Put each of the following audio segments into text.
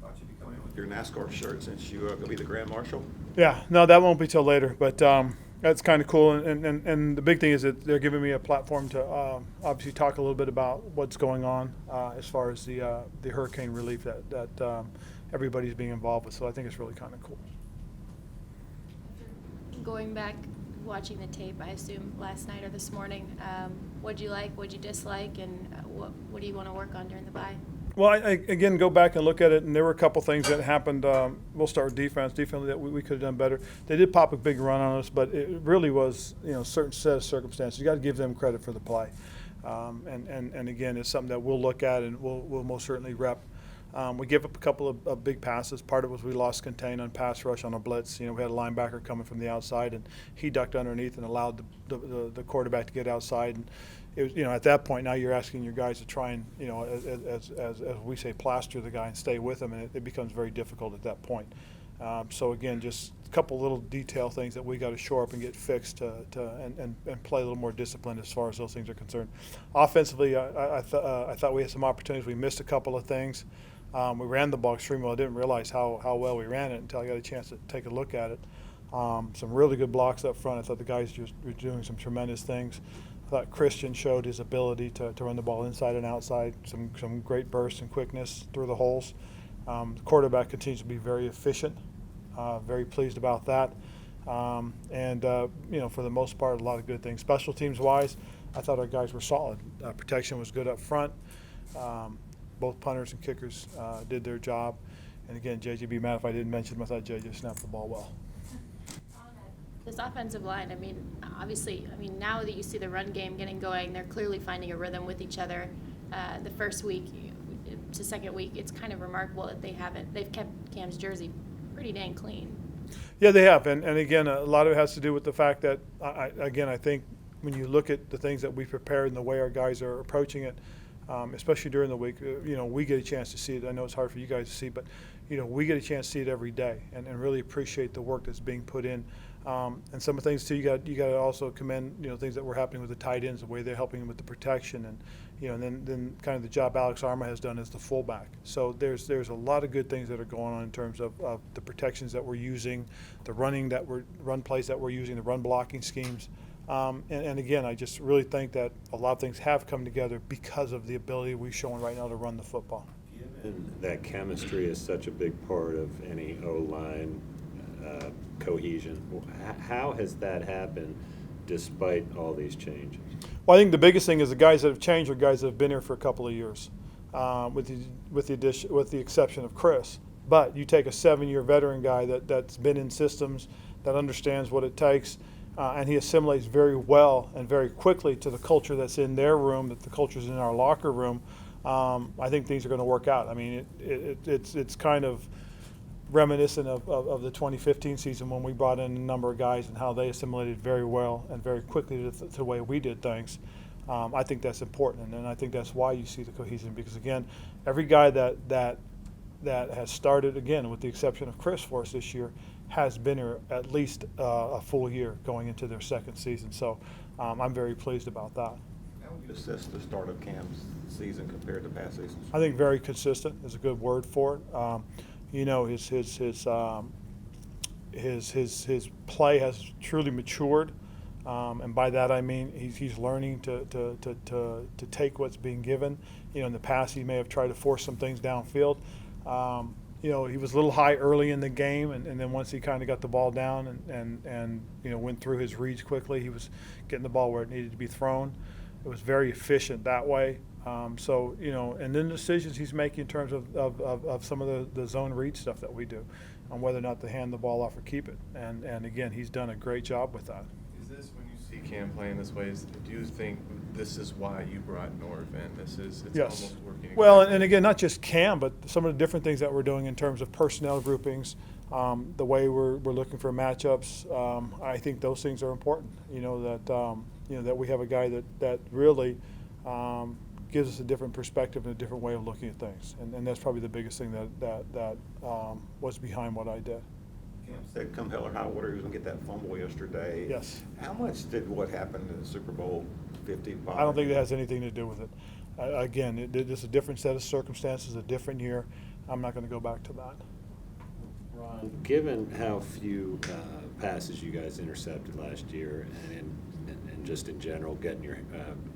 Thought you'd be coming in with your NASCAR shirt since you're going to be the Grand Marshal. Yeah, no, that won't be till later, but that's kind of cool. And the big thing is that they're giving me a platform to obviously talk a little bit about what's going on as far as the hurricane relief that everybody's being involved with. So I think it's really kind of cool. Going back, watching the tape, I assume last night or this morning, what'd you like, what'd you dislike, and what do you want to work on during the bye? Well, I again go back and look at it, and there were a couple things that happened. We'll start with defense. Defensively, that we could have done better. They did pop a big run on us, but it really was certain set of circumstances. You got to give them credit for the play, and again, it's something that we'll look at and we'll most certainly rep. We gave up a couple of big passes. Part of it was we lost contain on pass rush on a blitz. We had a linebacker coming from the outside, and he ducked underneath and allowed the quarterback to get outside. And it was, at that point, now you're asking your guys to try and, as we say, plaster the guy and stay with him, and it becomes very difficult at that point. So again, just a couple little detail things that we got to shore up and get fixed and play a little more disciplined as far as those things are concerned. Offensively, I thought we had some opportunities. We missed a couple of things. We ran the ball extremely well. I didn't realize how well we ran it until I got a chance to take a look at it. Some really good blocks up front. I thought the guys just were doing some tremendous things. I thought Christian showed his ability to run the ball inside and outside, some great burst and quickness through the holes. The quarterback continues to be very efficient. Very pleased about that. For the most part, a lot of good things. Special teams-wise, I thought our guys were solid. Protection was good up front. Both punters and kickers did their job. And again, JJ, be mad if I didn't mention him. I thought JJ snapped the ball well. This offensive line, obviously, now that you see the run game getting going, they're clearly finding a rhythm with each other. The first week to second week, it's kind of remarkable that they've kept Cam's jersey pretty dang clean. Yeah, they have. And again, a lot of it has to do with the fact that, I think when you look at the things that we prepared and the way our guys are approaching it, especially during the week, we get a chance to see it. I know it's hard for you guys to see, but, we get a chance to see it every day and really appreciate the work that's being put in. And some of the things, too, you got to also commend, things that were happening with the tight ends, the way they're helping with the protection and, and then kind of the job Alex Arma has done as the fullback. So there's a lot of good things that are going on in terms of the protections that we're using, the run plays that we're using, the run blocking schemes. And again, I just really think that a lot of things have come together because of the ability we've shown right now to run the football. Given that chemistry is such a big part of any O-line cohesion, how has that happened despite all these changes? Well, I think the biggest thing is the guys that have changed are guys that have been here for a couple of years, with the exception of Chris. But you take a 7-year veteran guy that's been in systems, that understands what it takes, and he assimilates very well and very quickly to the culture that's in their room, that the culture's in our locker room. I think things are going to work out. It's kind of reminiscent of the 2015 season when we brought in a number of guys and how they assimilated very well and very quickly to the way we did things. I think that's important, and I think that's why you see the cohesion, because again, every guy that has started, again, with the exception of Chris for us this year, has been here at least a full year going into their second season. So I'm very pleased about that. How would you assess the start of Cam's season compared to past seasons? I think very consistent is a good word for it. His play has truly matured, and by that I mean he's learning to take what's being given. In the past he may have tried to force some things downfield. He was a little high early in the game, and then once he kind of got the ball down and went through his reads quickly, he was getting the ball where it needed to be thrown. It was very efficient that way. And then the decisions he's making in terms of some of the zone read stuff that we do, on whether or not to hand the ball off or keep it. And again, he's done a great job with that. Is this, when you see Cam playing this way, do you think this is why you brought Norv in? It's Yes. almost working. Well, and again, not just Cam, but some of the different things that we're doing in terms of personnel groupings, the way we're looking for matchups. I think those things are important. That we have a guy that really gives us a different perspective and a different way of looking at things, and that's probably the biggest thing that was behind what I did. Cam said come hell or high water he was going to get that fumble yesterday. Yes. How much did what happened in the Super Bowl 50 bother I don't think you? it has anything to do with it. Again, it's a different set of circumstances, a different year. I'm not going to go back to that. Ron, given how few passes you guys intercepted last year, and just in general getting your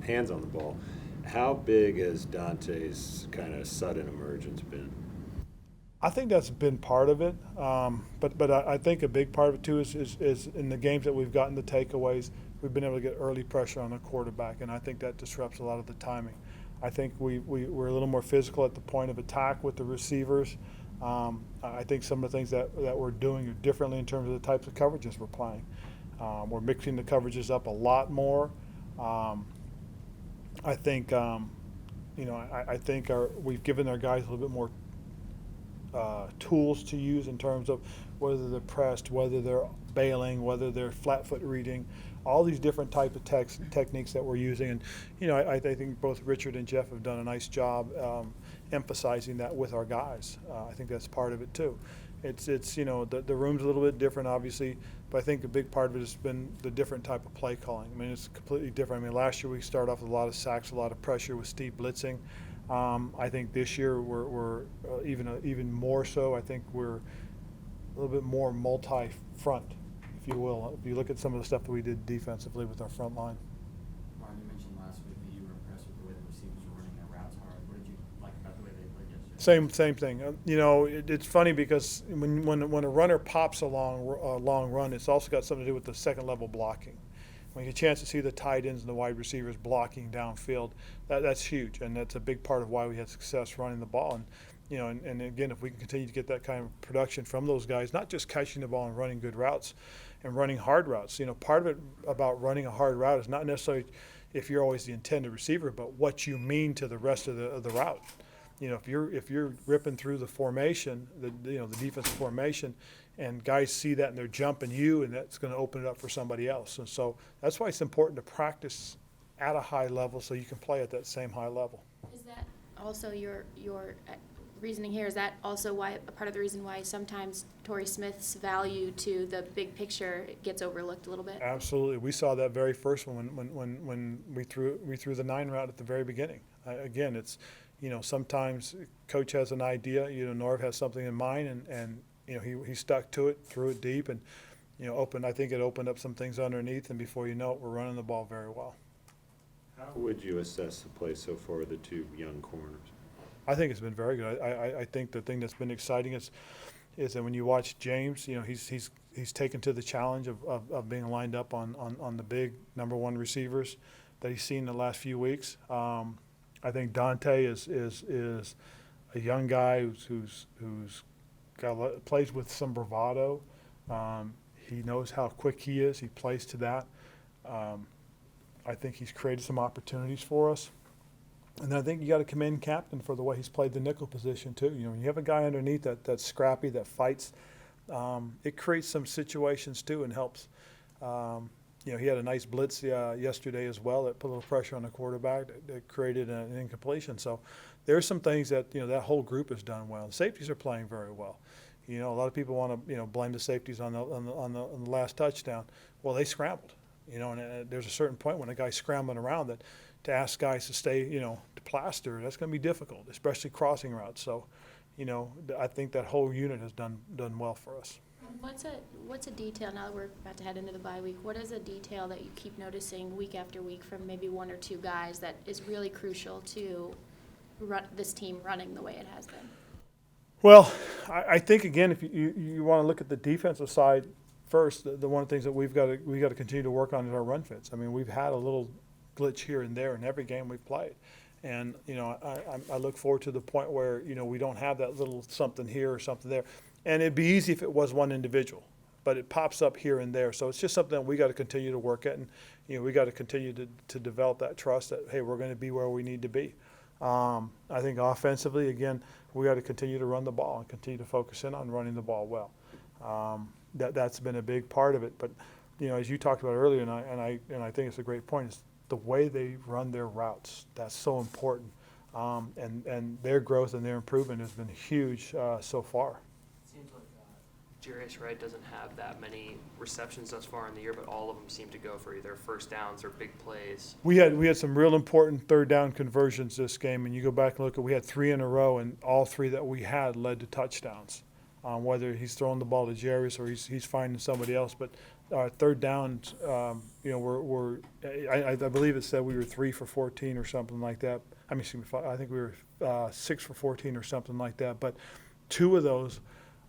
hands on the ball, how big has Dante's kind of sudden emergence been? I think that's been part of it, but I think a big part of it too is in the games that we've gotten the takeaways, we've been able to get early pressure on the quarterback, and I think that disrupts a lot of the timing. I think we're a little more physical at the point of attack with the receivers. I think some of the things that we're doing differently in terms of the types of coverages we're playing. We're mixing the coverages up a lot more. I think I think we've given our guys a little bit more tools to use in terms of whether they're pressed, whether they're bailing, whether they're flat foot reading, all these different type of techniques that we're using. And I think both Richard and Jeff have done a nice job emphasizing that with our guys. I think that's part of it too. It's the room's a little bit different, obviously, but I think a big part of it has been the different type of play calling. I mean, it's completely different. I mean, last year we started off with a lot of sacks, a lot of pressure with Steve blitzing. I think this year we're even more so. I think we're a little bit more multi-front, if you will. If you look at some of the stuff that we did defensively with our front line. Ron, you mentioned last week that you were impressed with the way the receivers were running their routes hard. What did you like about the way they played yesterday? Same thing. It's funny because when a runner pops a long run, it's also got something to do with the second level blocking. When you get a chance to see the tight ends and the wide receivers blocking downfield, that's huge, and that's a big part of why we had success running the ball. And again, if we can continue to get that kind of production from those guys, not just catching the ball and running good routes and running hard routes. Part of it about running a hard route is not necessarily if you're always the intended receiver, but what you mean to the rest of the route. If you're ripping through the formation, the defensive formation, and guys see that and they're jumping you, and that's going to open it up for somebody else. And so that's why it's important to practice at a high level so you can play at that same high level. Is that also your reasoning here? Is that also why a part of the reason why sometimes Torrey Smith's value to the big picture gets overlooked a little bit? Absolutely, we saw that very first one when we threw the 9 route at the very beginning. Again, it's sometimes coach has an idea. Norv has something in mind, and he stuck to it, threw it deep, and I think it opened up some things underneath, and before you know it, we're running the ball very well. How would you assess the play so far of the two young corners? I think it's been very good. I think the thing that's been exciting is that when you watch James, he's taken to the challenge of being lined up on the big number one receivers that he's seen in the last few weeks. I think Dante is a young guy who's plays with some bravado. He knows how quick he is. He plays to that. I think he's created some opportunities for us. And I think you got to commend Captain for the way he's played the nickel position too. When you have a guy underneath that's scrappy, that fights, it creates some situations too and helps. He had a nice blitz yesterday as well that put a little pressure on the quarterback that created an incompletion. So there's some things that that whole group has done well. The safeties are playing very well. A lot of people want to blame the safeties on the last touchdown. Well, they scrambled. And there's a certain point when a guy's scrambling around that to ask guys to stay, to plaster, that's going to be difficult, especially crossing routes. So, I think that whole unit has done well for us. What's a detail, now that we're about to head into the bye week, what is a detail that you keep noticing week after week from maybe one or two guys that is really crucial to this team running the way it has been? Well, I think, again, if you want to look at the defensive side first, the one of the things that we got to continue to work on is our run fits. I mean, we've had a little glitch here and there in every game we've played. And, I look forward to the point where, we don't have that little something here or something there. And it'd be easy if it was one individual, but it pops up here and there. So it's just something that we got to continue to work at, and we got to continue to develop that trust that, hey, we're going to be where we need to be. I think offensively, again, we got to continue to run the ball and continue to focus in on running the ball well. That's been a big part of it. But as you talked about earlier, and I think it's a great point, is the way they run their routes. That's so important, and their growth and their improvement has been huge so far. Seems like Jarius Wright doesn't have that many receptions thus far in the year, but all of them seem to go for either first downs or big plays. We had some real important third down conversions this game, and you go back and look at, we had 3 in a row, and all 3 that we had led to touchdowns. Whether he's throwing the ball to Jarius or he's finding somebody else, but our third downs, I believe it said we were 3 for 14 or something like that. I mean, excuse me, I think we were 6 for 14 or something like that. But 2 of those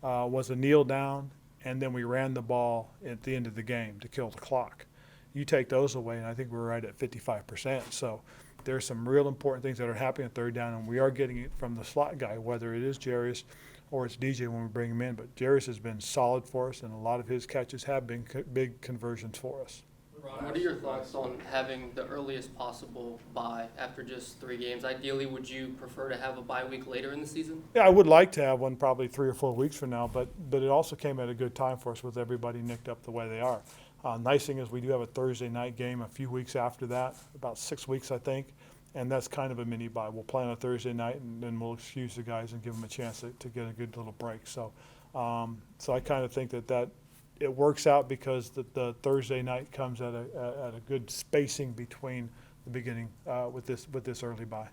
was a kneel down, and then we ran the ball at the end of the game to kill the clock. You take those away, and I think we're right at 55%. So there's some real important things that are happening at third down, and we are getting it from the slot guy, whether it is Jarius or it's DJ when we bring him in. But Jarius has been solid for us, and a lot of his catches have been big conversions for us. Ron, what are your thoughts on having the earliest possible bye after just 3 games? Ideally, would you prefer to have a bye week later in the season? Yeah, I would like to have one probably 3 or 4 weeks from now, but it also came at a good time for us with everybody nicked up the way they are. Nice thing is we do have a Thursday night game a few weeks after that, about 6 weeks, I think, and that's kind of a mini bye. We'll play on a Thursday night, and then we'll excuse the guys and give them a chance to get a good little break. So I kind of think that it works out because the Thursday night comes at a good spacing between the beginning with this early bye.